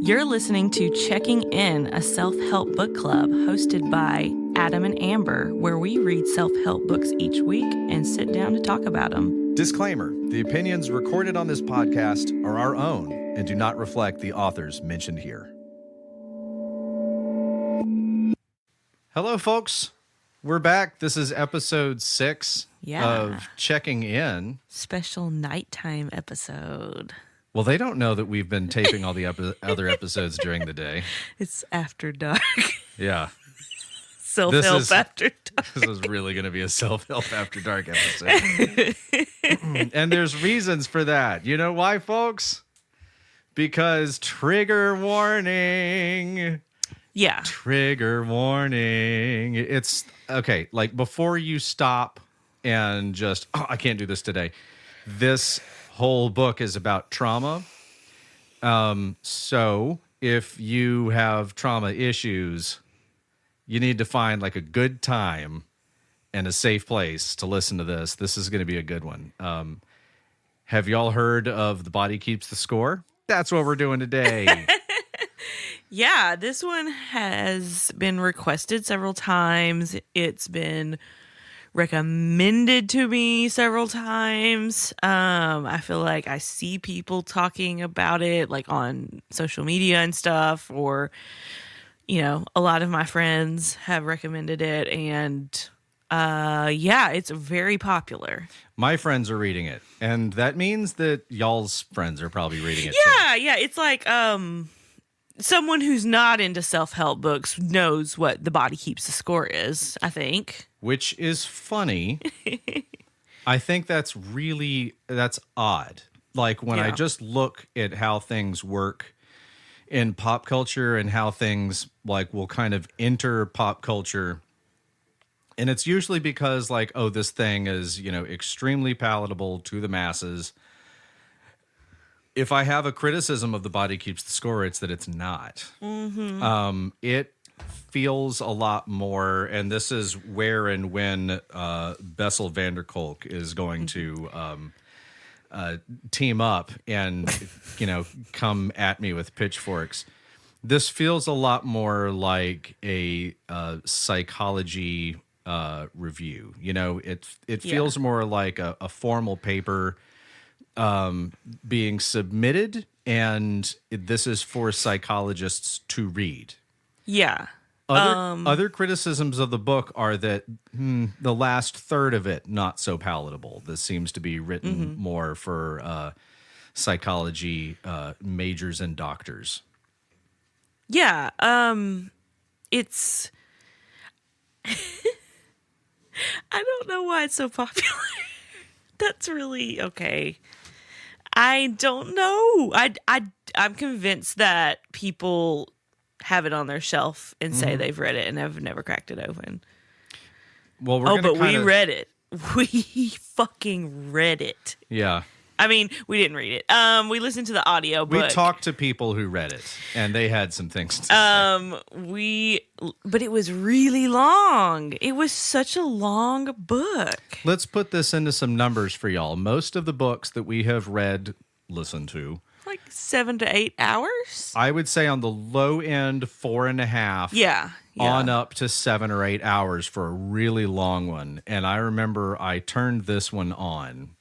You're listening to Checking In, a self-help book club hosted by Adam and Amber, where we read self-help books each week and sit down to talk about them. Disclaimer: the opinions recorded on this podcast are our own and do not reflect the authors mentioned here. Hello, folks. We're back. This is episode 6 of Checking In. Special nighttime episode. Well, they don't know that we've been taping all the other episodes during the day. It's after dark. Yeah. Self-help after dark. This is really going to be a self-help after dark episode. And there's reasons for that. You know why, folks? Because trigger warning. Yeah. Trigger warning. It's okay. Like, before you stop and just, I can't do this today. This whole book is about trauma. So if you have trauma issues, you need to find like a good time and a safe place to listen to this. This is going to be a good one. Have y'all heard of The Body Keeps the Score? That's what we're doing today. Yeah, this one has been requested several times. It's been recommended to me several times. I feel like I see people talking about it like on social media and stuff, or, you know, a lot of my friends have recommended it, and yeah, it's very popular. My friends are reading it, and that means that y'all's friends are probably reading it too. Yeah, it's like someone who's not into self-help books knows what The Body Keeps the Score is, I think. Which is funny. I think that's odd. Like, when I just look at how things work in pop culture and how things like will kind of enter pop culture. And it's usually because like, oh, this thing is, you know, extremely palatable to the masses. If I have a criticism of The Body Keeps the Score, it's that it's not. Mm-hmm. It feels a lot more, and this is where and when Bessel Kolk is going to team up and, you know, come at me with pitchforks. This feels a lot more like a psychology review. You know, it feels more like a formal paper being submitted, and this is for psychologists to read. Yeah. Other criticisms of the book are that the last third of it not so palatable. This seems to be written more for psychology majors and doctors. Yeah. It's I don't know why it's so popular. That's really okay. I don't know. I'm convinced that people have it on their shelf and say they've read it and have never cracked it open. Well, we read it. We fucking read it. Yeah. I mean, we didn't read it. We listened to the audio book. We talked to people who read it, and they had some things to say. But it was really long. It was such a long book. Let's put this into some numbers for y'all. Most of the books that we have listened to, like 7 to 8 hours. I would say on the low end, 4.5. Yeah. On up to 7 or 8 hours for a really long one. And I remember I turned this one on.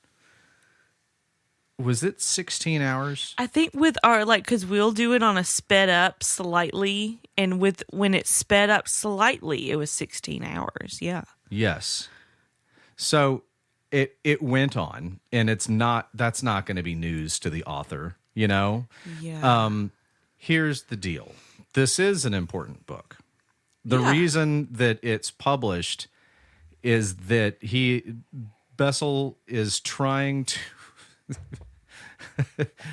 Was it 16 hours? I think with our, like, because we'll do it on a sped up slightly, and when it sped up slightly, it was 16 hours. Yeah. Yes. So it went on, and that's not going to be news to the author, you know? Yeah. Here's the deal. This is an important book. The reason that it's published is that Bessel is trying to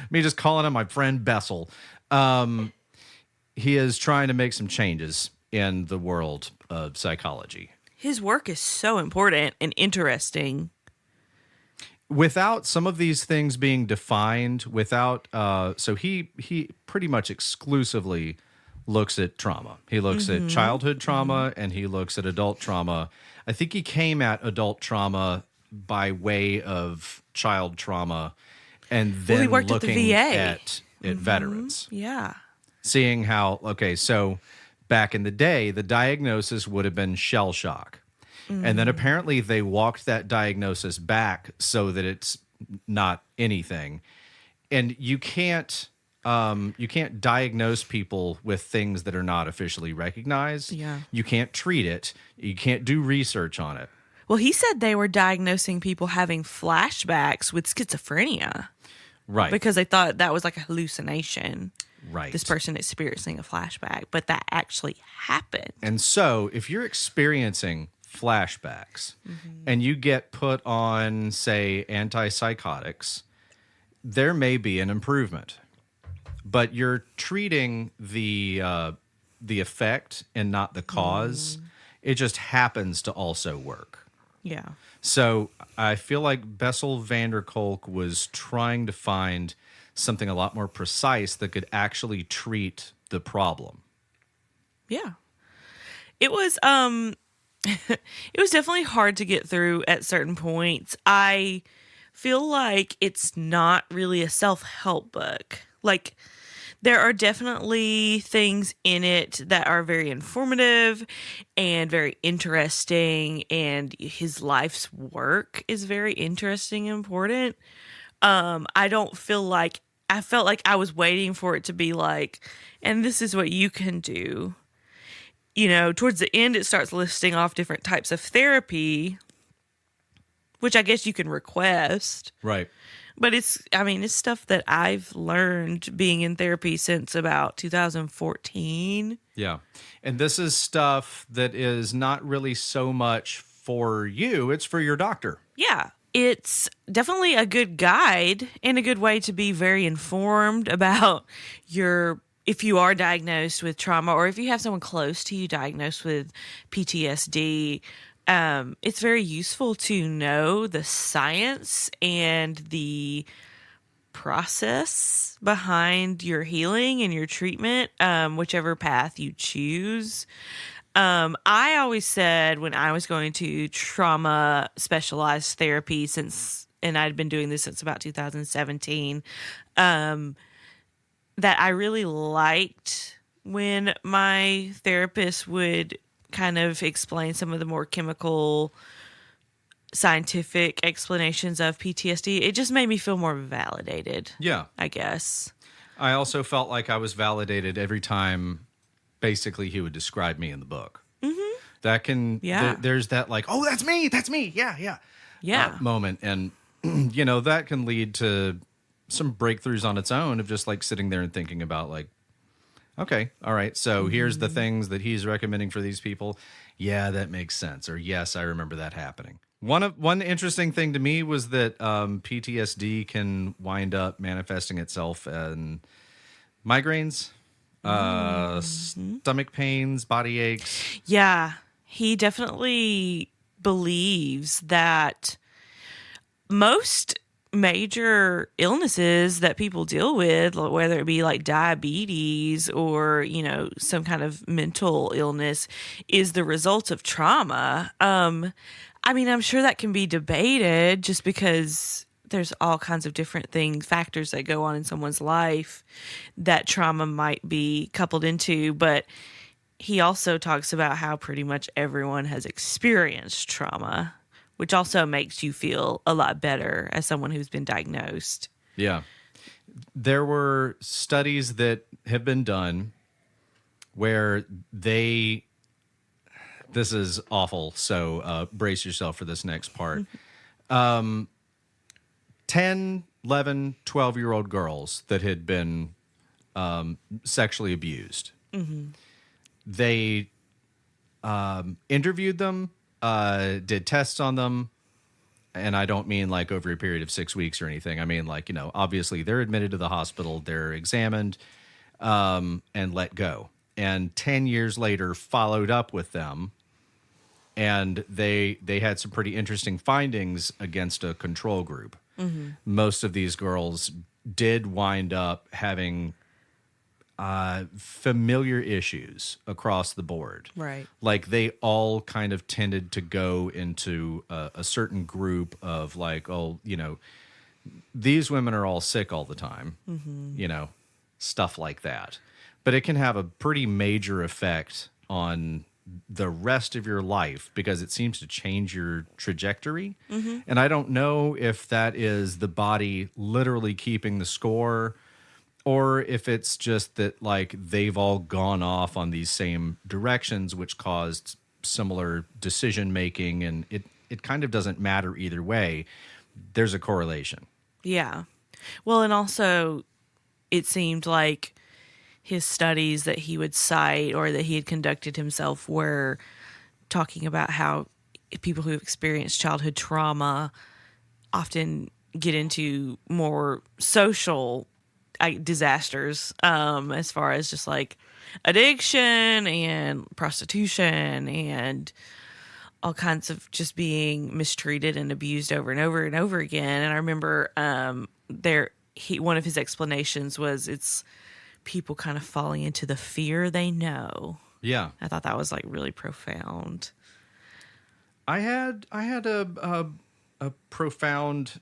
me just calling him my friend Bessel. He is trying to make some changes in the world of psychology. His work is so important and interesting. Without some of these things being defined, so he pretty much exclusively looks at trauma. He looks at childhood trauma and he looks at adult trauma. I think he came at adult trauma by way of child trauma, and then he worked looking at the VA. at veterans. Yeah. Seeing how, okay, so back in the day, the diagnosis would have been shell shock. And then apparently they walked that diagnosis back so that it's not anything. And you can't diagnose people with things that are not officially recognized. Yeah. You can't treat it. You can't do research on it. Well, he said they were diagnosing people having flashbacks with schizophrenia. Right. Because they thought that was like a hallucination. Right. This person experiencing a flashback, but that actually happened. And so if you're experiencing flashbacks and you get put on, say, antipsychotics, there may be an improvement. But you're treating the effect and not the cause. It just happens to also work. Yeah. So I feel like Bessel van der Kolk was trying to find something a lot more precise that could actually treat the problem. Yeah. It was it was definitely hard to get through at certain points. I feel like it's not really a self-help book. Like, there are definitely things in it that are very informative and very interesting, and his life's work is very interesting and important. I felt like I was waiting for it to be like, and this is what you can do. You know, towards the end, it starts listing off different types of therapy, which I guess you can request. Right. But it's stuff that I've learned being in therapy since about 2014. Yeah. And this is stuff that is not really so much for you, it's for your doctor. Yeah. It's definitely a good guide and a good way to be very informed about if you are diagnosed with trauma, or if you have someone close to you diagnosed with PTSD. It's very useful to know the science and the process behind your healing and your treatment, whichever path you choose. I always said when I was going to trauma specialized therapy and I'd been doing this since about 2017, that I really liked when my therapist would kind of explain some of the more chemical, scientific explanations of PTSD. It just made me feel more validated. Yeah. I guess. I also felt like I was validated every time basically he would describe me in the book. Mm-hmm. That can, there's that like, oh, that's me. Yeah. Moment. And, that can lead to some breakthroughs on its own of just like sitting there and thinking about like, okay, all right, so here's the things that he's recommending for these people. Yeah, that makes sense. Or yes, I remember that happening. One interesting thing to me was that PTSD can wind up manifesting itself in migraines, stomach pains, body aches. Yeah, he definitely believes that most major illnesses that people deal with, whether it be like diabetes or, some kind of mental illness, is the result of trauma. I'm sure that can be debated just because there's all kinds of different factors that go on in someone's life that trauma might be coupled into. But he also talks about how pretty much everyone has experienced trauma, which also makes you feel a lot better as someone who's been diagnosed. Yeah. There were studies that have been done where this is awful, so brace yourself for this next part. 10, 11, 12-year-old girls that had been sexually abused. Mm-hmm. They interviewed them, did tests on them, and I don't mean like over a period of 6 weeks or anything. I mean like, obviously they're admitted to the hospital, they're examined, and let go. And 10 years later followed up with them, and they had some pretty interesting findings against a control group. Mm-hmm. Most of these girls did wind up having familiar issues across the board. Right. Like they all kind of tended to go into a certain group of like, these women are all sick all the time, stuff like that. But it can have a pretty major effect on the rest of your life because it seems to change your trajectory. And I don't know if that is the body literally keeping the score or if it's just that like they've all gone off on these same directions, which caused similar decision making. And it kind of doesn't matter either way. There's a correlation. Yeah. Well, and also it seemed like his studies that he would cite or that he had conducted himself were talking about how people who experience childhood trauma often get into more social disasters, as far as just like addiction and prostitution and all kinds of just being mistreated and abused over and over and over again. And I remember one of his explanations was it's people kind of falling into the fear they know. Yeah. I thought that was like really profound. I had a profound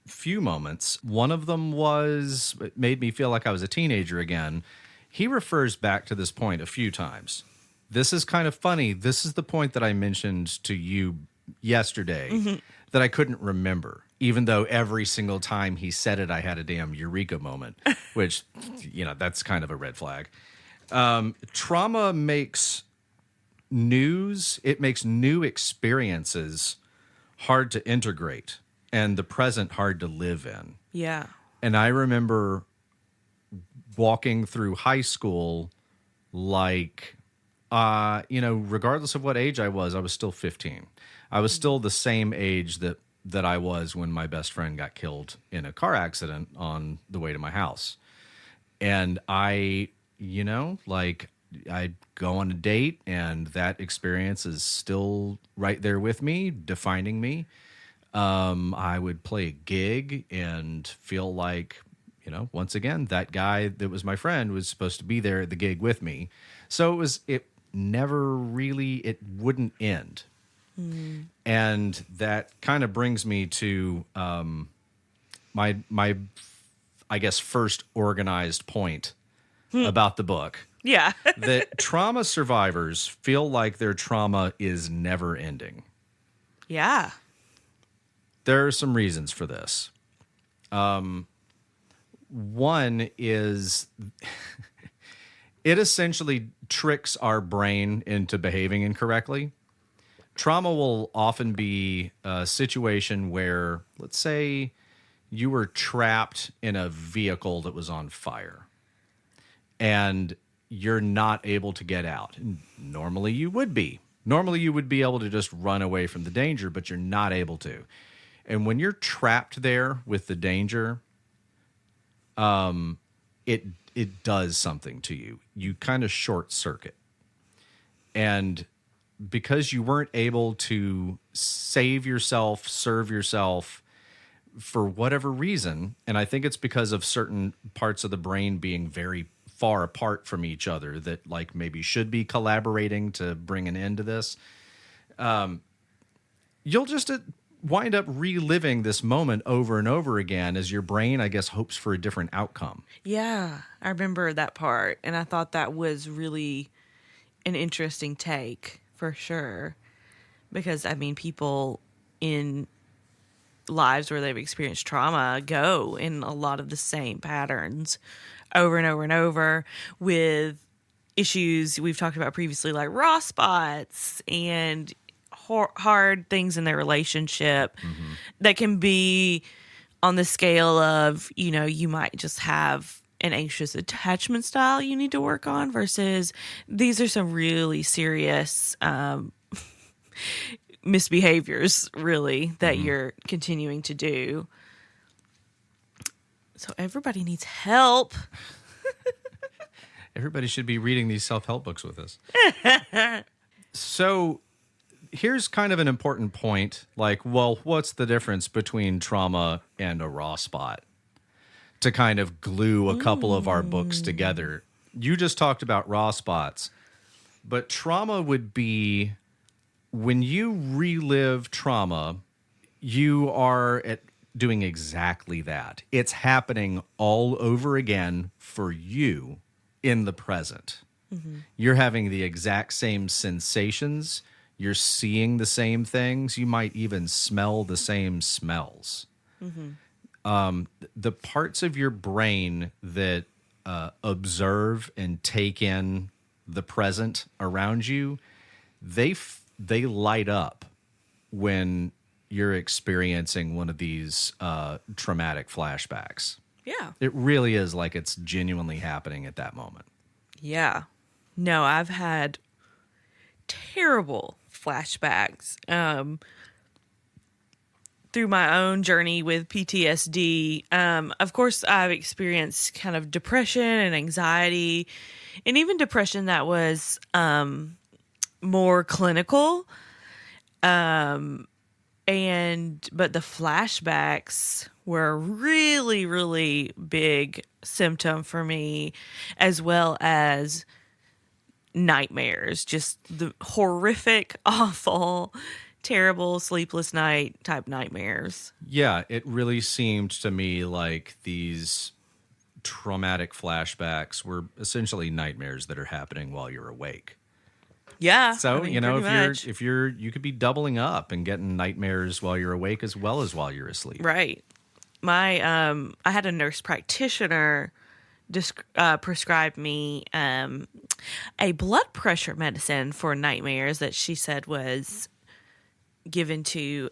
few moments. One of them was it made me feel like I was a teenager again. He refers back to this point a few times. This is kind of funny. This is the point that I mentioned to you yesterday that I couldn't remember, even though every single time he said it, I had a damn eureka moment, which, that's kind of a red flag. Trauma makes it makes new experiences hard to integrate and the present hard to live in. Yeah. And I remember walking through high school like, regardless of what age I was still 15. I was still the same age that I was when my best friend got killed in a car accident on the way to my house. And I'd go on a date and that experience is still right there with me, defining me. I would play a gig and feel like, once again, that guy that was my friend was supposed to be there at the gig with me. So it wouldn't end. And that kind of brings me to my I guess first organized point about the book. Yeah. That trauma survivors feel like their trauma is never ending. Yeah. There are some reasons for this. One is it essentially tricks our brain into behaving incorrectly. Trauma will often be a situation where, let's say, you were trapped in a vehicle that was on fire and you're not able to get out. And normally you would be. Normally you would be able to just run away from the danger, but you're not able to. And when you're trapped there with the danger, it does something to you. You kind of short circuit. And because you weren't able to save yourself, serve yourself for whatever reason, and I think it's because of certain parts of the brain being very far apart from each other that like maybe should be collaborating to bring an end to this, you'll just wind up reliving this moment over and over again as your brain, I guess, hopes for a different outcome. Yeah, I remember that part, and I thought that was really an interesting take for sure. Because, I mean, people in lives where they've experienced trauma go in a lot of the same patterns over and over and over with issues we've talked about previously, like raw spots and hard things in their relationship that can be on the scale of, you might just have an anxious attachment style you need to work on versus these are some really serious misbehaviors, really, that you're continuing to do. So everybody needs help. Everybody should be reading these self-help books with us. So here's kind of an important point. Like, well, what's the difference between trauma and a raw spot? To kind of glue a couple of our books together. You just talked about raw spots, but trauma would be when you relive trauma, you are doing exactly that. It's happening all over again for you in the present. You're having the exact same sensations. You're seeing the same things. You might even smell the same smells. The parts of your brain that observe and take in the present around you, they light up when you're experiencing one of these traumatic flashbacks. Yeah. It really is like it's genuinely happening at that moment. Yeah. No, I've had terrible flashbacks through my own journey with PTSD. Of course, I've experienced kind of depression and anxiety, and even depression that was more clinical. But the flashbacks were a really, really big symptom for me, as well as nightmares, just the horrific, awful, terrible sleepless night type nightmares. Yeah, it really seemed to me like these traumatic flashbacks were essentially nightmares that are happening while you're awake. Yeah. So, I mean, if you could be doubling up and getting nightmares while you're awake as well as while you're asleep. right. I had a nurse practitioner prescribed me a blood pressure medicine for nightmares that she said was given to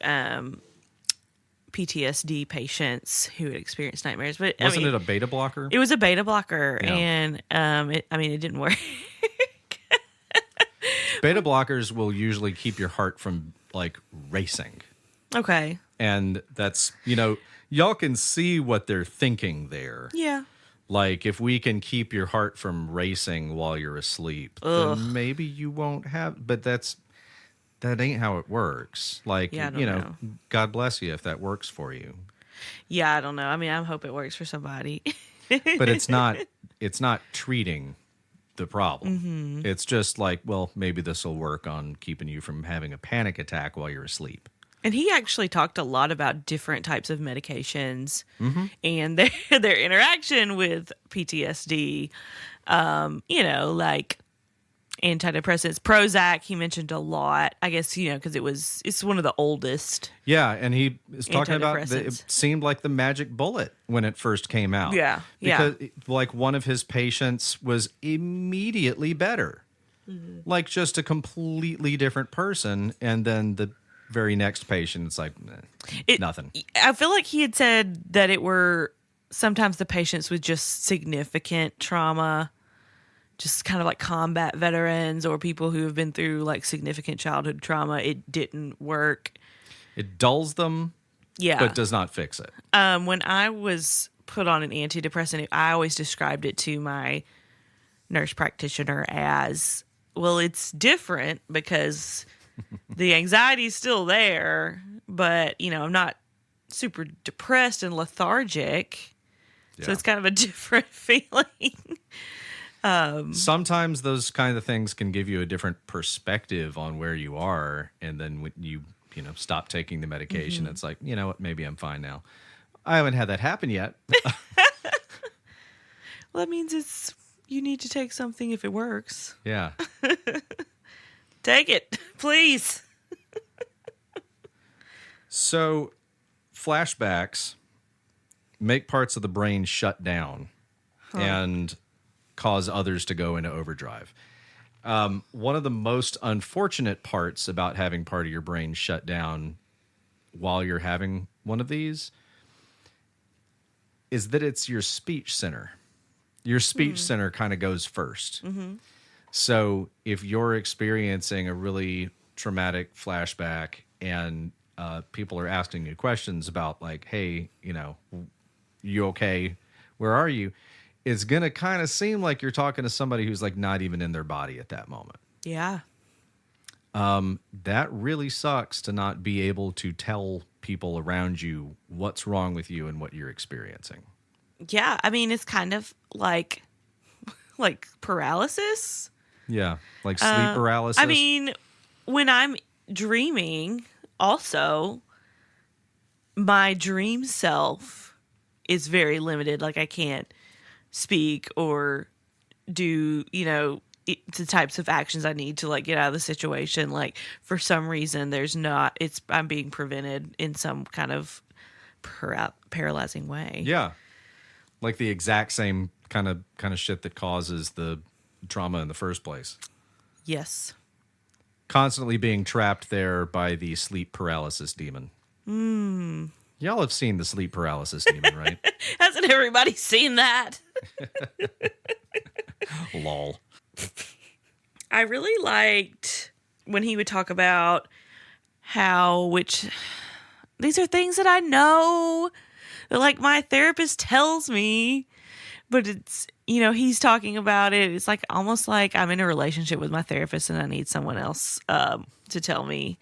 PTSD patients who had experienced nightmares. But Wasn't it a beta blocker? It was a beta blocker, Yeah. and it didn't work. Beta blockers will usually keep your heart from like racing. Okay. And that's, y'all can see what they're thinking there. Yeah. Like, if we can keep your heart from racing while you're asleep, then maybe you won't have. But that ain't how it works. Like, Yeah, I don't know. God bless you if that works for you. Yeah, I don't know. I mean, I hope it works for somebody. But it's not treating the problem. Mm-hmm. It's just like, well, maybe this will work on keeping you from having a panic attack while you're asleep. And he actually talked a lot about different types of medications and their interaction with PTSD. Like antidepressants, Prozac. He mentioned a lot. I guess because it's one of the oldest. Yeah, and he is talking about Antidepressants. it seemed like the magic bullet when it first came out. Yeah, because like one of his patients was immediately better, like just a completely different person, and then the very next patient, it's like nothing. I feel like he had said that it were sometimes the patients with just significant trauma, just kind of like combat veterans or people who have been through like significant childhood trauma. It didn't work. It dulls them, but does not fix it. When I was put on an antidepressant, I always described it to my nurse practitioner as, well, it's different because the anxiety is still there, but I'm not super depressed and lethargic. Yeah. So it's kind of a different feeling. Sometimes those kind of things can give you a different perspective on where you are, and then when you stop taking the medication, it's like, you know what, maybe I'm fine now. I haven't had that happen yet. Well, that means you need to take something if it works. Yeah. Take it, please. So, flashbacks make parts of the brain shut down and cause others to go into overdrive. One of the most unfortunate parts about having part of your brain shut down while you're having one of these is that it's your speech center. Your speech center kind of goes first. So if you're experiencing a really traumatic flashback and people are asking you questions about like, hey, you okay? Where are you? It's going to kind of seem like you're talking to somebody who's like not even in their body at that moment. Yeah. That really sucks to not be able to tell people around you what's wrong with you and what you're experiencing. Yeah. I mean, it's kind of like paralysis. Yeah. Like sleep paralysis. I mean, when I'm dreaming also, my dream self is very limited. Like I can't speak or do, the types of actions I need to like get out of the situation. Like for some reason I'm being prevented in some kind of paralyzing way. Yeah. Like the exact same kind of shit that causes the trauma in the first place. Yes. Constantly being trapped there by the sleep paralysis demon. Y'all have seen the sleep paralysis demon, right? Hasn't everybody seen that? Lol. I really liked when he would talk about which these are things that I know that like my therapist tells me, but it's, he's talking about it. It's like almost like I'm in a relationship with my therapist and I need someone else to tell me.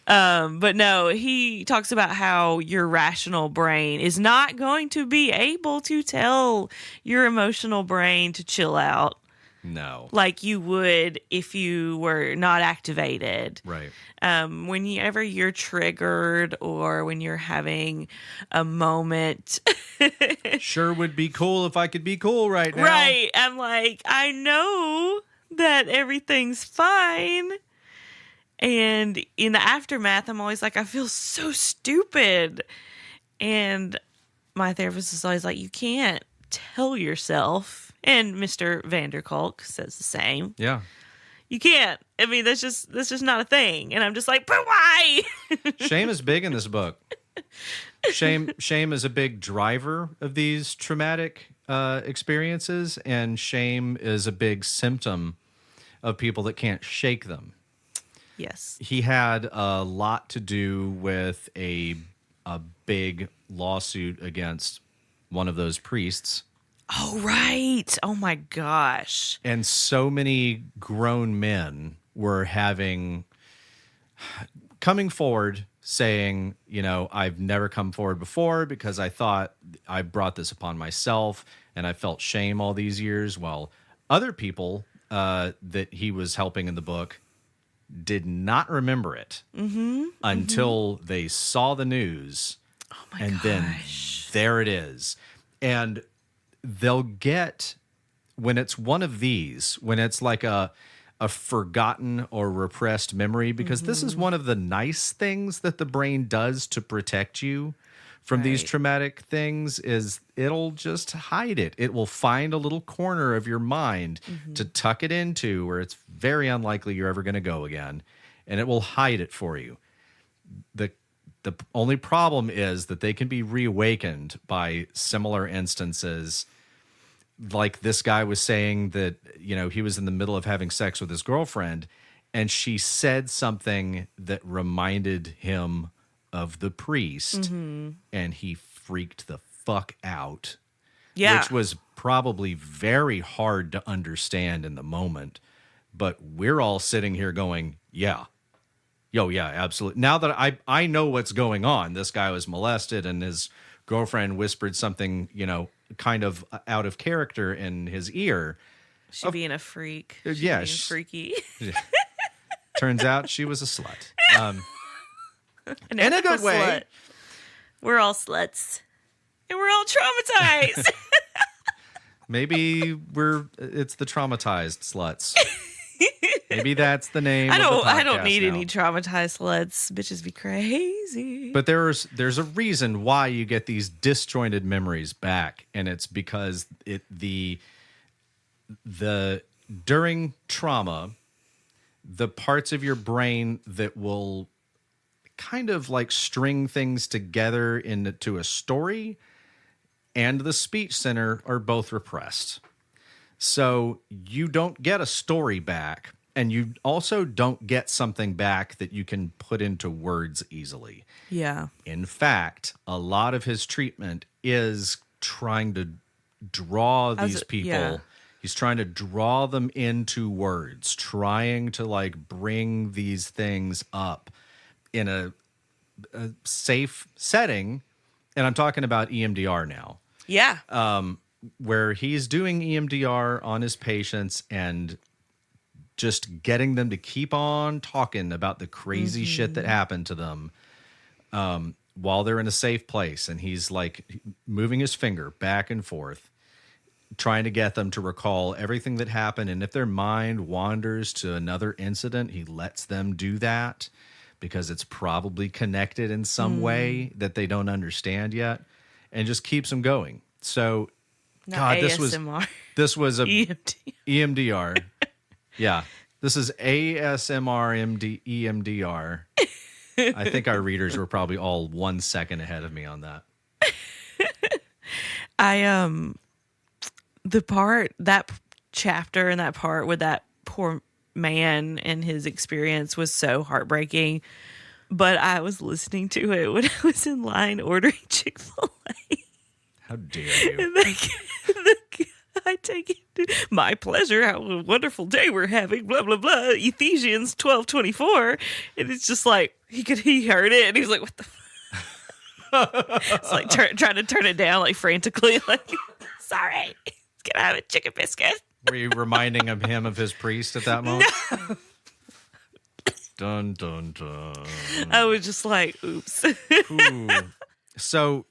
But no, he talks about how your rational brain is not going to be able to tell your emotional brain to chill out. No. Like you would if you were not activated. Right. Whenever you're triggered or when you're having a moment. Sure would be cool if I could be cool right now. Right. I'm like, I know that everything's fine. And in the aftermath, I'm always like, I feel so stupid. And my therapist is always like, you can't tell yourself. And Mr. Kolk says the same. Yeah. You can't. I mean, that's just not a thing. And I'm just like, but why? Shame is big in this book. Shame is a big driver of these traumatic experiences, and shame is a big symptom of people that can't shake them. Yes. He had a lot to do with a big lawsuit against one of those priests. Oh, right. Oh, my gosh. And so many grown men were coming forward saying, I've never come forward before because I thought I brought this upon myself and I felt shame all these years. While other people that he was helping in the book did not remember it until they saw the news. Oh, my and gosh. Then there it is. And they'll get, when it's one of these, when it's like a forgotten or repressed memory, because this is one of the nice things that the brain does to protect you from these traumatic things, is it'll just hide it. It will find a little corner of your mind to tuck it into where it's very unlikely you're ever going to go again, and it will hide it for you. The only problem is that they can be reawakened by similar instances. Like this guy was saying that, he was in the middle of having sex with his girlfriend and she said something that reminded him of the priest and he freaked the fuck out. Yeah. Which was probably very hard to understand in the moment. But we're all sitting here going, yeah. Yo, yeah, absolutely. Now that I know what's going on, this guy was molested and his girlfriend whispered something, kind of out of character in his ear. She being a freak. Yeah. Being freaky. Turns out she was a slut. In a good way. Slut. We're all sluts. And we're all traumatized. Maybe it's the traumatized sluts. Maybe that's the name. I don't need any traumatized sluts. Bitches be crazy. But there's a reason why you get these disjointed memories back, and it's because the during trauma, the parts of your brain that will kind of like string things together into a story and the speech center are both repressed. So you don't get a story back. And you also don't get something back that you can put into words easily. Yeah. In fact, a lot of his treatment is trying to draw these people. Yeah. He's trying to draw them into words, trying to like bring these things up in a safe setting. And I'm talking about EMDR now. Yeah. Where he's doing EMDR on his patients and just getting them to keep on talking about the crazy shit that happened to them while they're in a safe place, and he's like moving his finger back and forth, trying to get them to recall everything that happened. And if their mind wanders to another incident, he lets them do that because it's probably connected in some way that they don't understand yet, and just keeps them going. So, Not God, ASMR. this was a EMT. EMDR. Yeah. This is ASMR EMDR. I think our readers were probably all 1 second ahead of me on that. That chapter and that part with that poor man and his experience was so heartbreaking. But I was listening to it when I was in line ordering Chick-fil-A. How dare you? And the guy taking my pleasure, how a wonderful day we're having, blah, blah, blah, Ephesians 12:24. And it's just like, he heard it and he was like, what the fuck? It's like trying to turn it down, like frantically, like, sorry, can I have a chicken biscuit? Were you reminding him of his priest at that moment? No. Dun, dun, dun. I was just like, oops. Ooh. So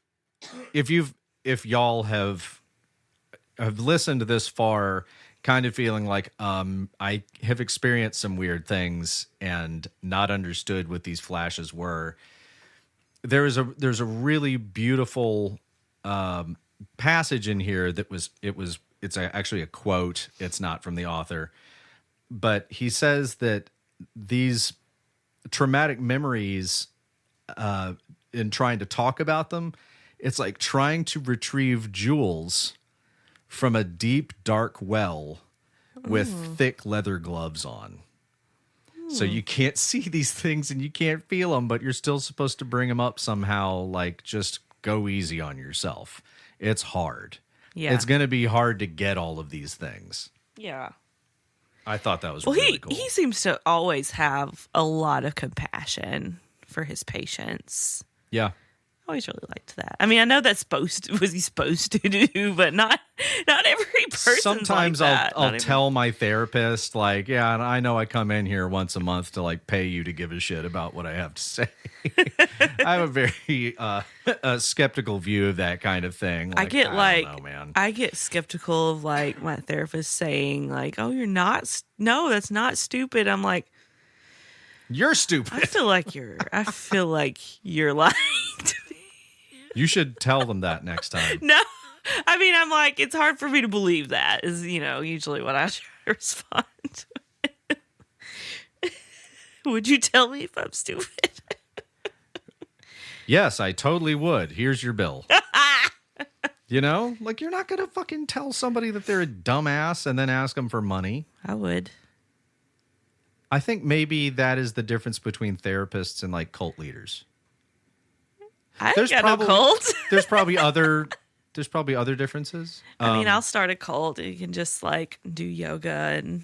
if y'all have listened to this far, kind of feeling like I have experienced some weird things and not understood what these flashes were, there's a really beautiful passage in here that it's actually a quote. It's not from the author, but he says that these traumatic memories, in trying to talk about them, it's like trying to retrieve jewels from a deep, dark well with thick leather gloves on. So you can't see these things and you can't feel them, but you're still supposed to bring them up somehow. Like, just go easy on yourself. It's hard. Yeah. It's going to be hard to get all of these things. Yeah. I thought that was really cool. He seems to always have a lot of compassion for his patients. Yeah. I always really liked that. I mean, I know that's was he supposed to do, but not every person. Sometimes like that. I'll tell my therapist, like, yeah, I know I come in here once a month to like pay you to give a shit about what I have to say. I have a very skeptical view of that kind of thing. Like, I don't know, man. I get skeptical of like my therapist saying like, "Oh, you're not. No, that's not stupid." I'm like, you're stupid. I feel like you're lying to me. You should tell them that next time. No, I mean, I'm like, it's hard for me to believe that is, usually what I try to respond. Would you tell me if I'm stupid? Yes, I totally would. Here's your bill. Like, you're not going to fucking tell somebody that they're a dumbass and then ask them for money. I would. I think maybe that is the difference between therapists and like cult leaders. I ain't got no cult. There's probably other differences. I mean, I'll start a cult. You can just like do yoga and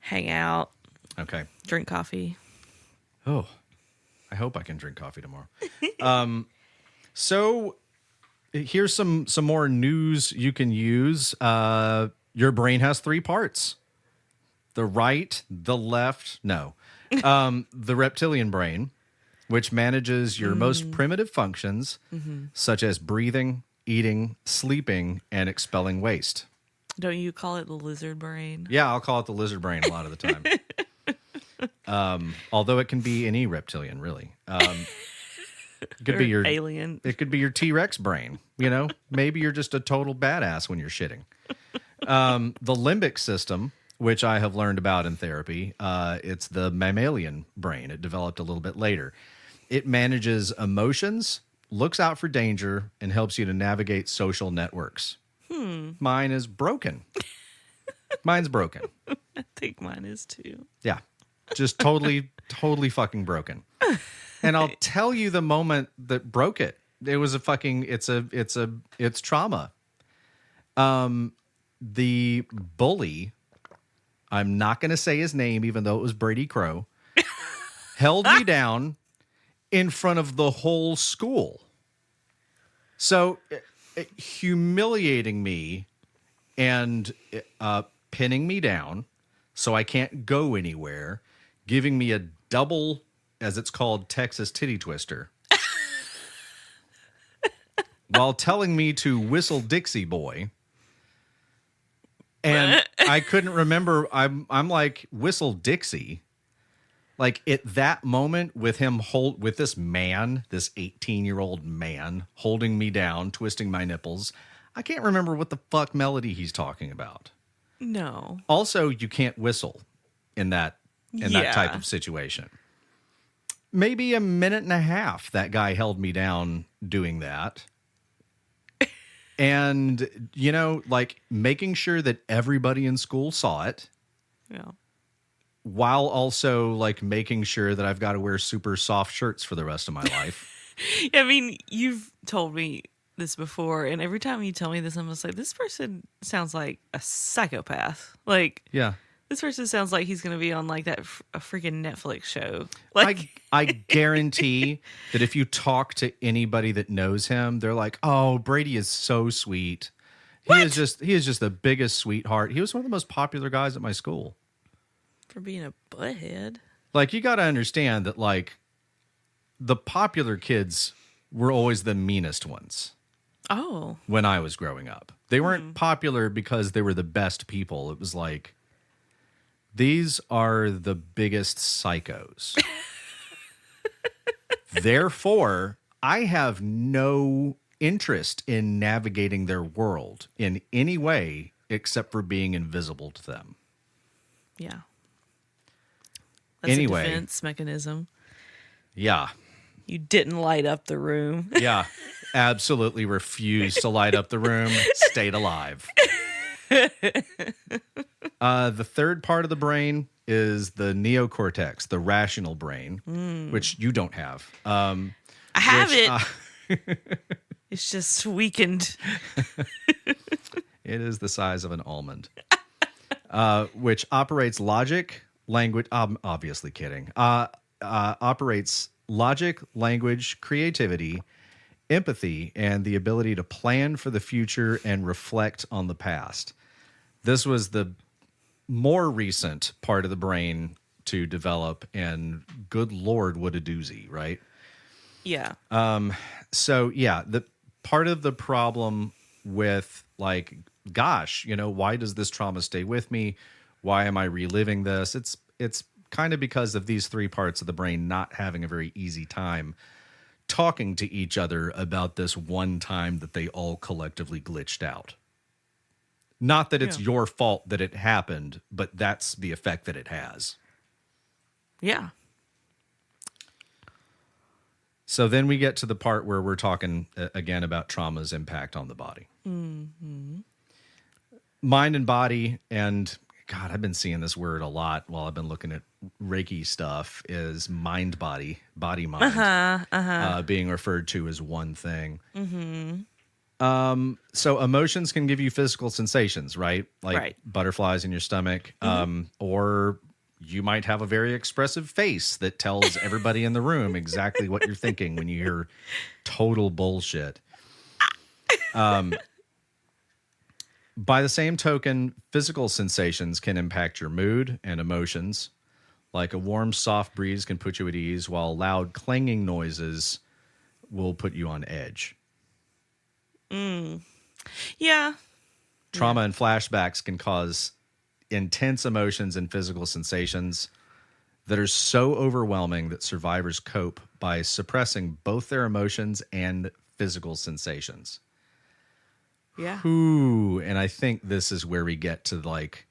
hang out. Okay. Drink coffee. Oh, I hope I can drink coffee tomorrow. So here's some more news you can use. Your brain has 3 parts: the right, the left. No, the reptilian brain, which manages your most primitive functions, such as breathing, eating, sleeping, and expelling waste. Don't you call it the lizard brain? Yeah, I'll call it the lizard brain a lot of the time. Although it can be any reptilian, really. It could be your alien. It could be your T-Rex brain. Maybe you're just a total badass when you're shitting. The limbic system, which I have learned about in therapy, it's the mammalian brain. It developed a little bit later. It manages emotions, looks out for danger, and helps you to navigate social networks. Mine is broken. Mine's broken. I think mine is too. Yeah. Just totally fucking broken. And I'll tell you the moment that broke it. It was it's trauma. The bully, I'm not going to say his name, even though it was Brady Crow, held me down in front of the whole school. So humiliating me and pinning me down so I can't go anywhere, giving me a double, as it's called, Texas titty twister. while telling me to whistle Dixie Boy. And I couldn't remember. I'm like, whistle Dixie. Like at that moment with him with this man, this 18-year-old man holding me down, twisting my nipples. I can't remember what the fuck melody he's talking about. No. Also, you can't whistle in that type of situation. Maybe a minute and a half that guy held me down doing that. And, you know, like making sure that everybody in school saw it. Yeah. While also like making sure that I've got to wear super soft shirts for the rest of my life. I mean, you've told me this before, and every time you tell me this, I'm just like, this person sounds like a psychopath. Like, yeah, this person sounds like he's going to be on like that a freaking Netflix show. Like, I guarantee that if you talk to anybody that knows him, they're like, "Oh, Brady is so sweet. He is just the biggest sweetheart. He was one of the most popular guys at my school." For being a butthead. Like, you got to understand that, like, the popular kids were always the meanest ones. Oh. When I was growing up. They weren't popular because they were the best people. It was like, these are the biggest psychos. Therefore, I have no interest in navigating their world in any way except for being invisible to them. Yeah. That's anyway, a defense mechanism. Yeah. You didn't light up the room. Yeah. Absolutely refused to light up the room. Stayed alive. The third part of the brain is the neocortex, the rational brain, which you don't have. I have it. It's just weakened. It is the size of an almond, which operates logic, language. I'm obviously kidding. Operates logic, language, creativity, empathy, and the ability to plan for the future and reflect on the past. This was the more recent part of the brain to develop, and good Lord, what a doozy, right? Yeah. So yeah, the part of the problem with like, gosh, you know, why does this trauma stay with me? Why am I reliving this? It's kind of because of these three parts of the brain not having a very easy time talking to each other about this one time that they all collectively glitched out. Not that it's your fault that it happened, but that's the effect that it has. Yeah. So then we get to the part where we're talking again about trauma's impact on the body. Mm-hmm. Mind and body, and God, I've been seeing this word a lot while I've been looking at Reiki stuff, is mind body, body mind, being referred to as one thing. Mm-hmm. So emotions can give you physical sensations, right? Like butterflies in your stomach, or you might have a very expressive face that tells everybody in the room exactly what you're thinking when you hear total bullshit. By the same token, physical sensations can impact your mood and emotions. Like a warm, soft breeze can put you at ease, while loud, clanging noises will put you on edge. Yeah. Trauma and flashbacks can cause intense emotions and physical sensations that are so overwhelming that survivors cope by suppressing both their emotions and physical sensations. Yeah. Ooh, and I think this is where we get to like,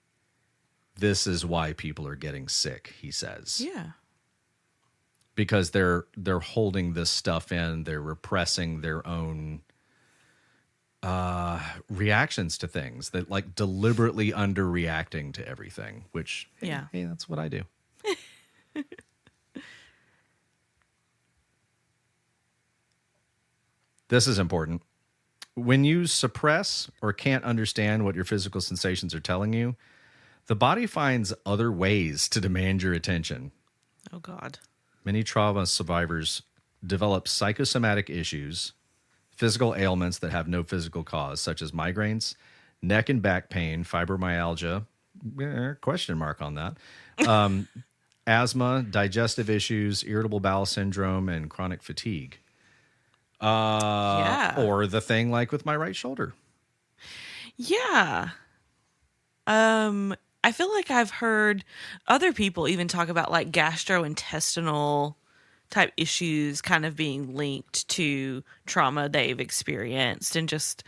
this is why people are getting sick, he says. Yeah. Because they're holding this stuff in, they're repressing their own reactions to things, that like deliberately underreacting to everything, which hey, that's what I do. This is important. When you suppress or can't understand what your physical sensations are telling you, the body finds other ways to demand your attention. Oh, God. Many trauma survivors develop psychosomatic issues, physical ailments that have no physical cause, such as migraines, neck and back pain, fibromyalgia, question mark on that, asthma, digestive issues, irritable bowel syndrome, and chronic fatigue. Yeah. Or the thing like with my right shoulder. Yeah. I feel like I've heard other people even talk about like gastrointestinal type issues kind of being linked to trauma they've experienced, and just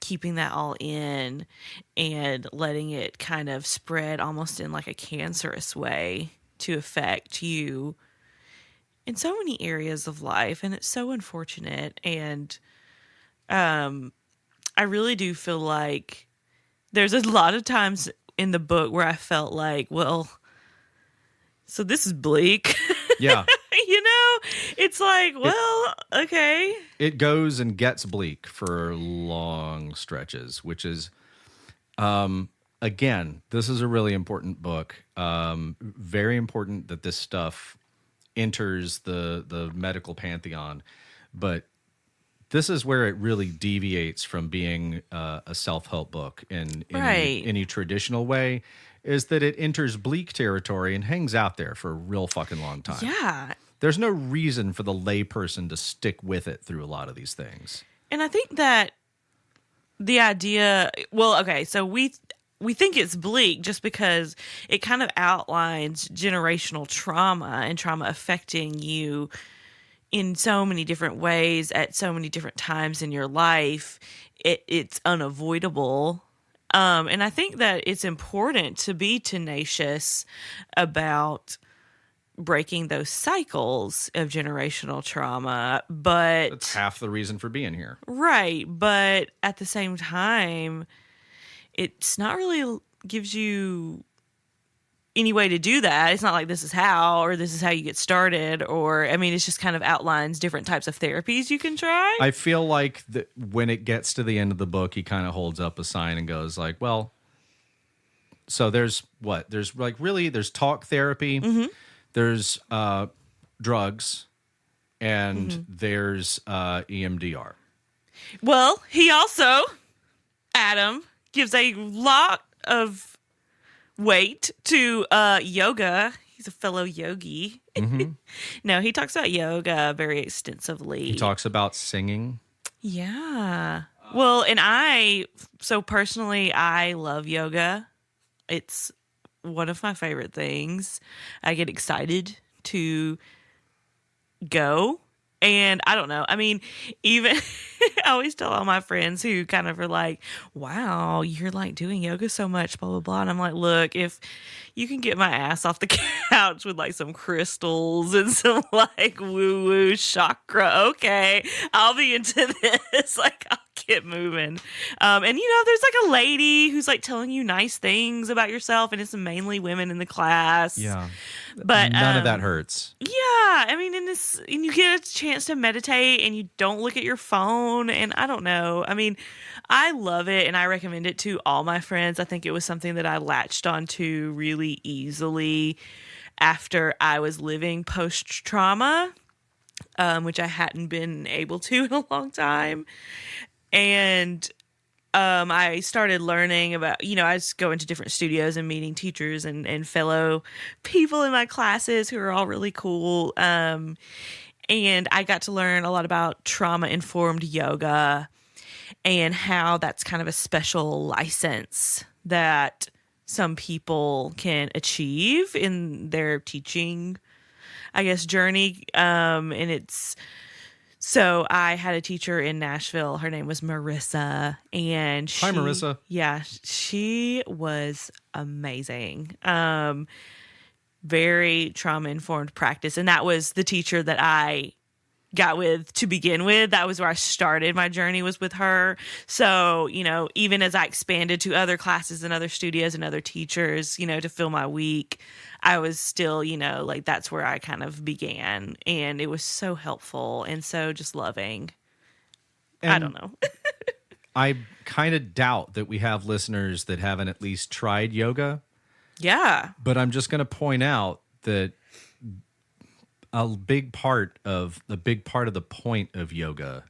keeping that all in and letting it kind of spread almost in like a cancerous way to affect you in so many areas of life. And it's so unfortunate. And I really do feel like there's a lot of times in the book where I felt like, well, so this is bleak. Yeah. You know, it's like, well, okay. It goes and gets bleak for long stretches, which is, again, this is a really important book. Very important that this stuff enters the medical pantheon. But this is where it really deviates from being a self-help book in any traditional way, is that it enters bleak territory and hangs out there for a real fucking long time. Yeah. There's no reason for the layperson to stick with it through a lot of these things. And I think that the idea, well, okay, so we think it's bleak just because it kind of outlines generational trauma and trauma affecting you in so many different ways at so many different times in your life. It's unavoidable. And I think that it's important to be tenacious about breaking those cycles of generational trauma, but that's half the reason for being here. Right. But at the same time, it's not really gives you any way to do that. It's not like this is how, or this is how you get started, or, I mean, it's just kind of outlines different types of therapies you can try. I feel like when it gets to the end of the book, he kind of holds up a sign and goes like, well, so there's like really, there's talk therapy. Mm-hmm. There's drugs, and there's EMDR. Well, he also, Adam, gives a lot of weight to yoga. He's a fellow yogi. Mm-hmm. No, he talks about yoga very extensively. He talks about singing. Yeah. Well, and personally, I love yoga. It's one of my favorite things. I get excited to go. And I don't know. I mean, even I always tell all my friends who kind of are like, wow, you're like doing yoga so much, blah, blah, blah. And I'm like, look, if you can get my ass off the couch with like some crystals and some like woo woo chakra, okay, I'll be into this. Like, I'll get moving. And there's like a lady who's like telling you nice things about yourself, and it's mainly women in the class. Yeah. But none of that hurts. Yeah, I mean, and you get a chance to meditate, and you don't look at your phone, and I don't know. I mean, I love it, and I recommend it to all my friends. I think it was something that I latched onto really easily after I was living post-trauma, which I hadn't been able to in a long time. And I started learning about, I just go into different studios and meeting teachers and fellow people in my classes who are all really cool. And I got to learn a lot about trauma-informed yoga and how that's kind of a special license that some people can achieve in their teaching, I guess, journey. So I had a teacher in Nashville. Her name was Marissa, and hi, Marissa. Yeah, she was amazing. Very trauma-informed practice, and that was the teacher that I got with to begin with. That was where I started my journey, was with her. So, even as I expanded to other classes and other studios and other teachers, to fill my week, I was still, like that's where I kind of began. And it was so helpful and so just loving. And I don't know. I kind of doubt that we have listeners that haven't at least tried yoga. Yeah. But I'm just going to point out that a big part of the point of yoga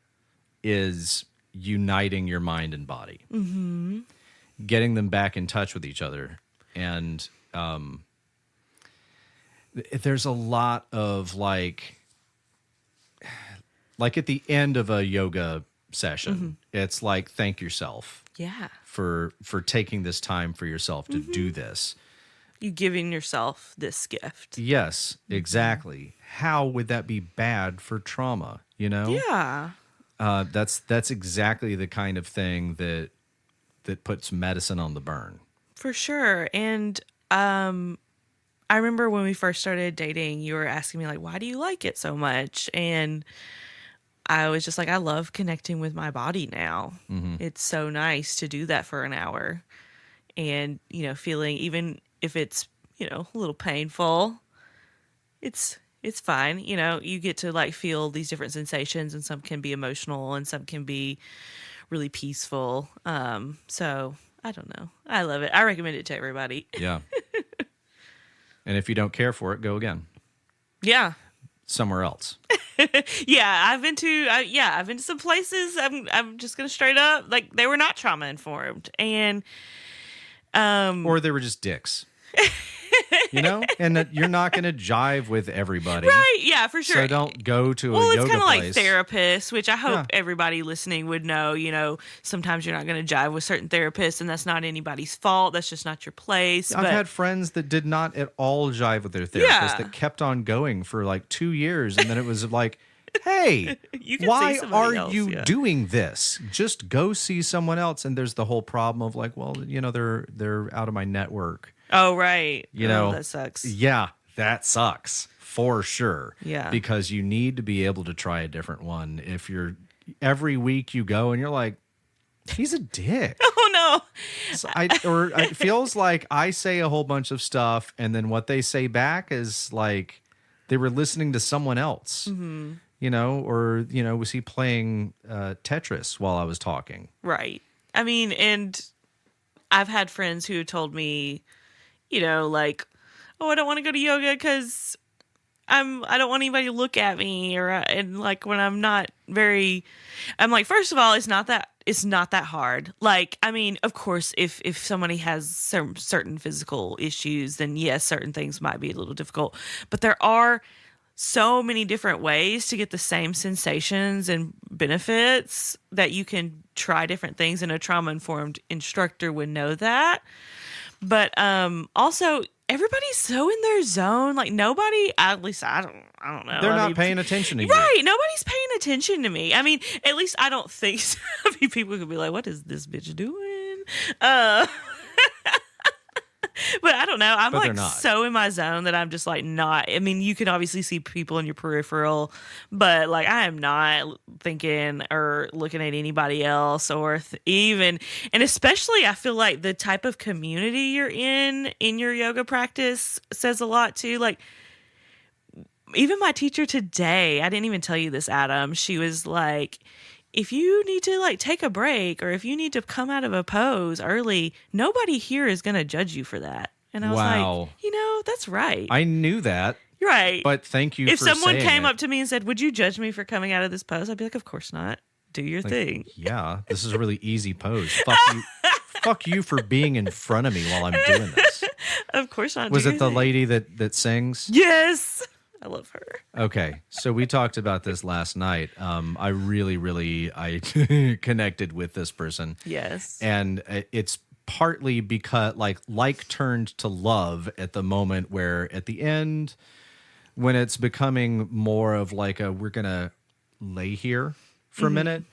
is uniting your mind and body, getting them back in touch with each other. And there's a lot of like Like at the end of a yoga session, it's like, thank yourself. Yeah. For taking this time for yourself to do this. You giving yourself this gift. Yes, exactly. How would that be bad for trauma, you know? Yeah. That's exactly the kind of thing that puts medicine on the burn. For sure. And I remember when we first started dating, you were asking me, like, why do you like it so much? And I was just like, I love connecting with my body now. It's so nice to do that for an hour. And, feeling, even if it's, a little painful, it's fine. You get to like feel these different sensations, and some can be emotional and some can be really peaceful. So I don't know. I love it. I recommend it to everybody. Yeah. And if you don't care for it, go again. Yeah. Somewhere else. Yeah, I've been to some places. I'm just gonna straight up, like, they were not trauma informed, and or they were just dicks. And that you're not going to jive with everybody. Right, yeah, for sure. So don't go to a yoga place. Well, it's kind of like therapists, which I hope everybody listening would know. Sometimes you're not going to jive with certain therapists, and that's not anybody's fault. That's just not your place. I've had friends that did not at all jive with their therapist that kept on going for like 2 years, and then it was like, hey, why are you doing this? Just go see someone else. And there's the whole problem of like, well, they're out of my network. Oh, right. That sucks. Yeah, that sucks for sure. Yeah. Because you need to be able to try a different one. If you're every week you go and you're like, he's a dick. Oh, no. So it feels like I say a whole bunch of stuff, and then what they say back is like they were listening to someone else. Mm-hmm. Was he playing Tetris while I was talking? Right. I mean, and I've had friends who told me, like, oh, I don't want to go to yoga because I don't want anybody to look at me, and like when I'm like, first of all, it's not that hard. Like, I mean, of course, if somebody has some certain physical issues, then yes, certain things might be a little difficult, but there are so many different ways to get the same sensations and benefits that you can try different things, and a trauma-informed instructor would know that. But also, everybody's so in their zone. Like, nobody, at least I don't know. They're not paying attention to you. Right. Nobody's paying attention to me. I mean, at least I don't think so. I mean, people could be like, what is this bitch doing? But I don't know. I'm like so in my zone that I'm just like not. I mean, you can obviously see people in your peripheral, but like I am not thinking or looking at anybody else or even. And especially, I feel like the type of community you're in your yoga practice says a lot too. Like, even my teacher today, I didn't even tell you this, Adam. She was like, if you need to like take a break or if you need to come out of a pose early, nobody here is going to judge you for that. And I was like, that's right. I knew that. Right. But thank you for saying it. If someone came up to me and said, would you judge me for coming out of this pose? I'd be like, of course not. Do your thing. Yeah, this is a really easy pose. Fuck you. Fuck you for being in front of me while I'm doing this. Of course not. Was it the lady that sings? Yes. I love her. Okay, so we talked about this last night. I really connected with this person. Yes. And it's partly because like turned to love at the moment where at the end, when it's becoming more of like we're going to lay here for a minute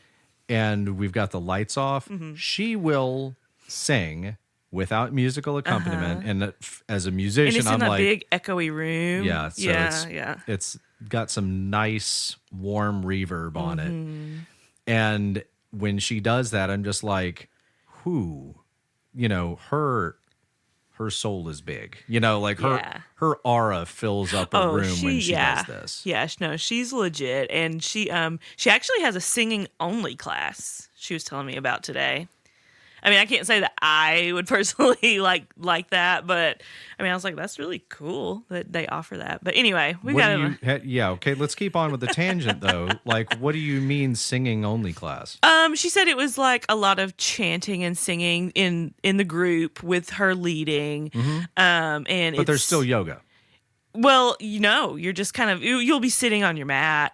and we've got the lights off, she will sing without musical accompaniment, and as a musician, and it's I'm in like a big echoey room. Yeah, so it's got some nice warm reverb on it, and when she does that, I'm just like, her soul is big, like her aura fills up a room when she does this. Yeah, no, she's legit, and she actually has a singing only class. She was telling me about today. I mean, I can't say that I would personally like that, but I mean, I was like, that's really cool that they offer that. But anyway, we got okay. Let's keep on with the tangent though. Like, what do you mean singing only class? She said it was like a lot of chanting and singing in the group with her leading. But there's still yoga. Well, you're just kind of you'll be sitting on your mat.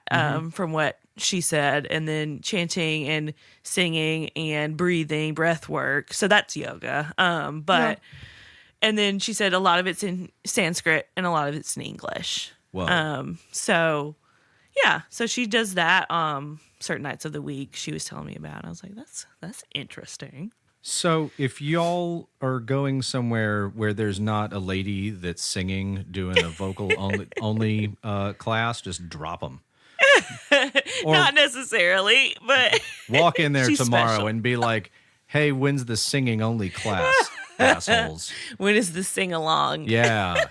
From what she said, and then chanting and singing and breathing, breath work. So that's yoga. And then she said a lot of it's in Sanskrit and a lot of it's in English. Whoa. So she does that certain nights of the week. She was telling me about. I was like, that's interesting. So if y'all are going somewhere where there's not a lady that's singing, doing a vocal only class, just drop them. Not necessarily, but walk in there tomorrow special. And be like, "Hey, when's the singing only class, assholes? When is the sing along?" Yeah.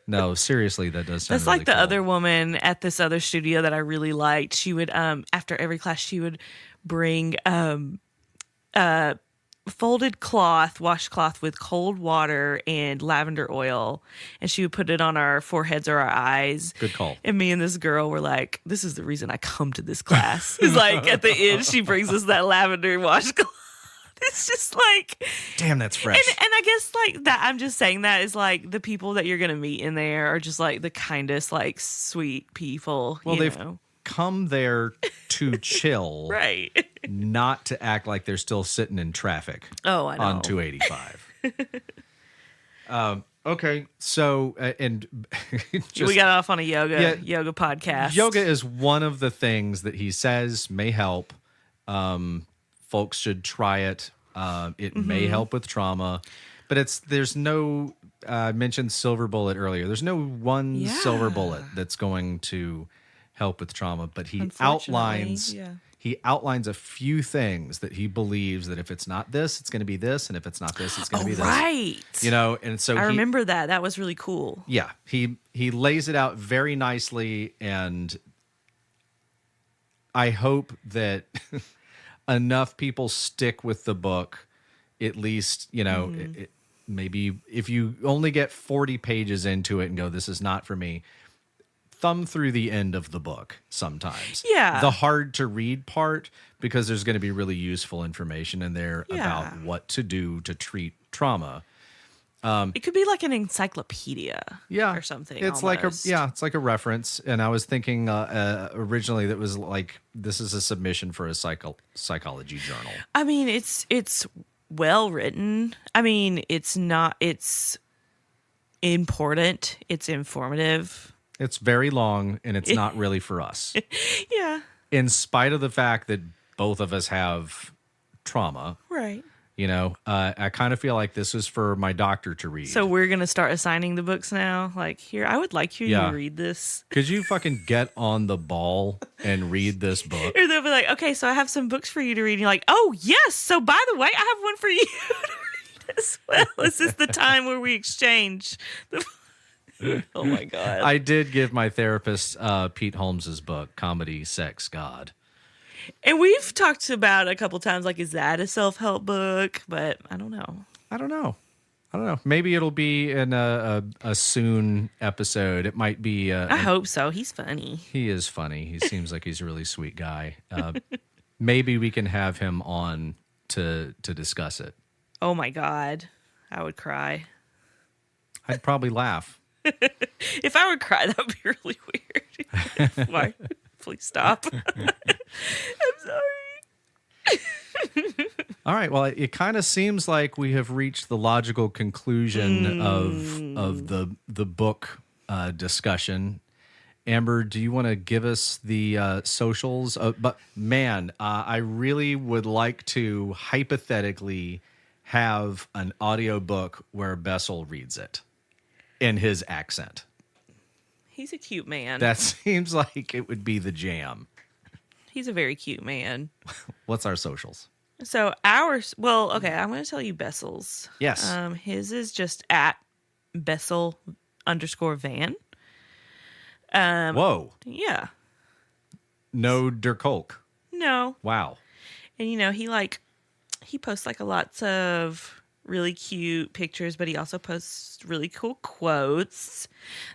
No, seriously, that does sound That's really like the cool. other woman at this other studio that I really liked. She would after every class she would bring folded cloth, washcloth with cold water and lavender oil, and she would put it on our foreheads or our eyes. Good call. And me and this girl were like, "This is the reason I come to this class." It's like at the end, she brings us that lavender washcloth. It's just like, damn, that's fresh. And I guess like that, I'm just saying that is like the people that you're gonna meet in there are just like the kindest, like sweet people. Well, you they've know? come there to chill, Right. Not to act like they're still sitting in traffic. Oh, I know. On 285. Okay, so and just, we got off on a yoga podcast. Yoga is one of the things that he says may help. Folks should try it. It may help with trauma, but there's no. I mentioned silver bullet earlier. There's no one silver bullet that's going to help with trauma, but he outlines. Yeah. He outlines a few things that he believes that if it's not this, it's going to be this, and if it's not this, it's going to be this. Right. You know, and so I remember that. That was really cool. Yeah, he lays it out very nicely, and I hope that enough people stick with the book. At least, you know, maybe if you only get 40 pages into it and go, "This is not for me," thumb through the end of the book sometimes. Yeah. The hard to read part, because there's going to be really useful information in there about what to do to treat trauma. It could be like an encyclopedia, or something. It's almost. it's like a reference. And I was thinking originally that was like, this is a submission for a psychology journal. I mean, it's well written. I mean, it's important. It's informative. It's very long, and it's not really for us. Yeah. In spite of the fact that both of us have trauma. Right. You know, I kind of feel like this is for my doctor to read. So we're going to start assigning the books now. Like, here, I would like you to read this. Could you fucking get on the ball and read this book? Or they'll be like, "Okay, so I have some books for you to read." And you're like, "Oh, yes. So by the way, I have one for you to read as well." Is this the time where we exchange the Oh my God. I did give my therapist Pete Holmes's book, Comedy, Sex, God. And we've talked about a couple times, like, is that a self-help book? But I don't know. Maybe it'll be in a soon episode. It might be. I hope so. He's funny. He is funny. He seems like he's a really sweet guy. Maybe we can have him on to discuss it. Oh my God. I would cry. I'd probably laugh. If I would cry, that would be really weird. Why? Please stop. I'm sorry. All right. Well, it kind of seems like we have reached the logical conclusion of the book discussion. Amber, do you want to give us the socials? But man, I really would like to hypothetically have an audiobook where Bessel reads it in his accent. He's a cute man. That seems like it would be the jam. He's a very cute man. What's our socials? So I'm going to tell you Bessel's. Yes. His is just at Bessel_van. Whoa. Yeah. No der Kolk. No. Wow. And he posts like lots of really cute pictures, but he also posts really cool quotes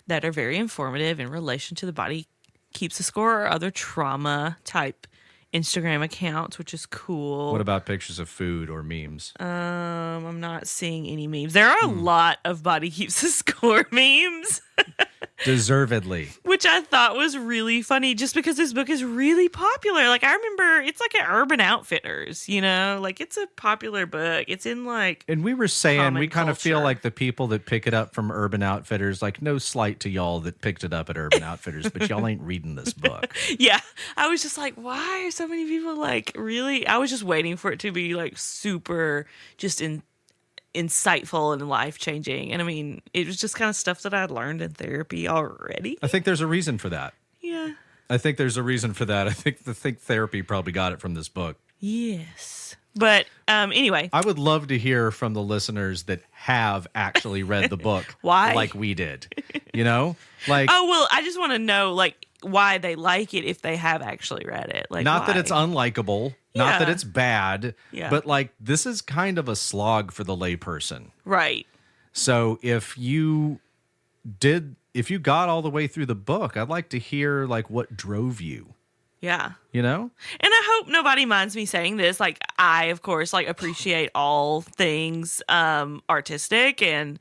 that are very informative in relation to the Body Keeps a Score or other trauma type Instagram accounts, which is cool. What about pictures of food or memes? I'm not seeing any memes. There are a lot of Body Keeps a Score memes. Deservedly. Which I thought was really funny just because this book is really popular. Like, I remember it's like at Urban Outfitters, you know? Like, it's a popular book. It's in like... And we were saying, we kind of feel culture. like the people that pick it up from Urban Outfitters, like no slight to y'all that picked it up at Urban Outfitters, but y'all ain't reading this book. Yeah. I was just like, why are so many people like really... I was just waiting for it to be like super just insightful and life-changing. And I mean, it was just kind of stuff that I'd learned in therapy already. I think there's a reason for that. Yeah. I think there's a reason for that. I think therapy probably got it from this book. Yes. But anyway. I would love to hear from the listeners that have actually read the book. Why? Like we did. You know? Like, oh, well, I just want to know, like, why they like it if they have actually read it. Like, not why? that it's unlikable, not Yeah. that it's bad, Yeah. but like this is kind of a slog for the layperson. Right. So if you got all the way through the book, I'd like to hear like what drove you. Yeah. You know? And I hope nobody minds me saying this. Like, I, of course, like appreciate all things artistic, and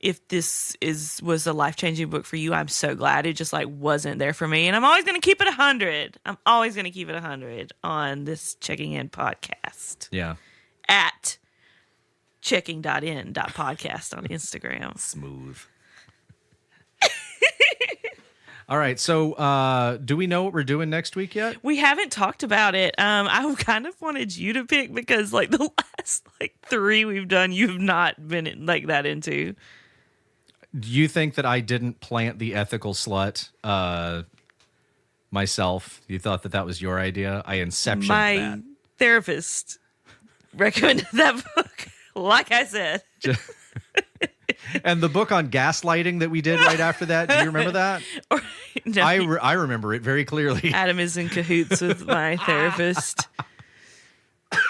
if this was a life-changing book for you, I'm so glad it just like wasn't there for me. And I'm always going to keep it 100. I'm always going to keep it 100 on this Checking In podcast. Yeah. At checking.in.podcast on Instagram. Smooth. All right. So do we know what we're doing next week yet? We haven't talked about it. I kind of wanted you to pick because like the last like 3 we've done, you've not been like that into. Do you think that I didn't plant the ethical slut myself? You thought that was your idea? I inceptioned My that. therapist recommended that book, like I said. And the book on gaslighting that we did right after that, do you remember that? No, I remember it very clearly. Adam is in cahoots with my therapist.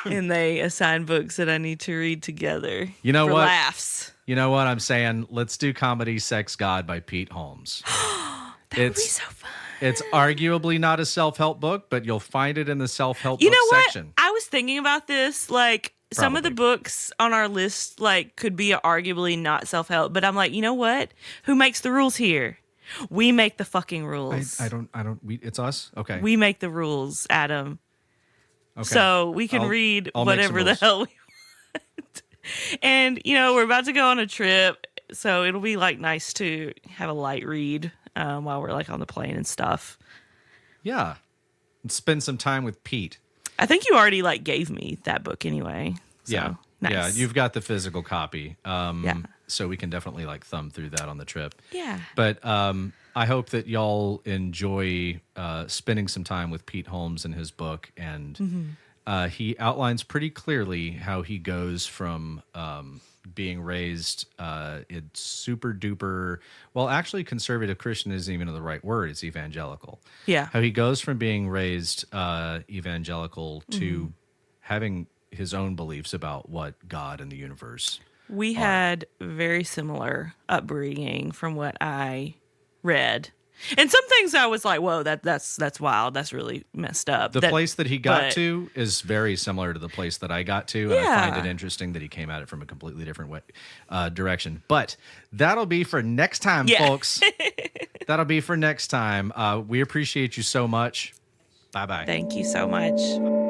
And they assign books that I need to read together. You know for what? Laughs. You know what I'm saying? Let's do Comedy Sex God by Pete Holmes. That would be so fun. It's arguably not a self-help book, but you'll find it in the self-help You book know what? section. I was thinking about this. Like, some of the Probably. books on our list, like, could be arguably not self-help. But I'm like, you know what? Who makes the rules here? We make the fucking rules. I don't, it's us? Okay. We make the rules, Adam. Okay. So we can read I'll make whatever some the rules. hell we want. And, you know, we're about to go on a trip. So it'll be, like, nice to have a light read while we're, like, on the plane and stuff. Yeah. And spend some time with Pete. I think you already, like, gave me that book anyway. So, Yeah. nice. Yeah, you've got the physical copy. Yeah. So we can definitely, like, thumb through that on the trip. Yeah. But I hope that y'all enjoy spending some time with Pete Holmes and his book. And he outlines pretty clearly how he goes from being raised in super duper, well, actually conservative Christian isn't even the right word. It's evangelical. Yeah. How he goes from being raised evangelical to having his own beliefs about what God and the universe. We had very similar upbringing from what I read. And some things I was like, whoa, that's wild. That's really messed up. The place that he got but- to is very similar to the place that I got to. And I find it interesting that he came at it from a completely different way, direction. But that'll be for next time, folks. That'll be for next time. We appreciate you so much. Bye-bye. Thank you so much.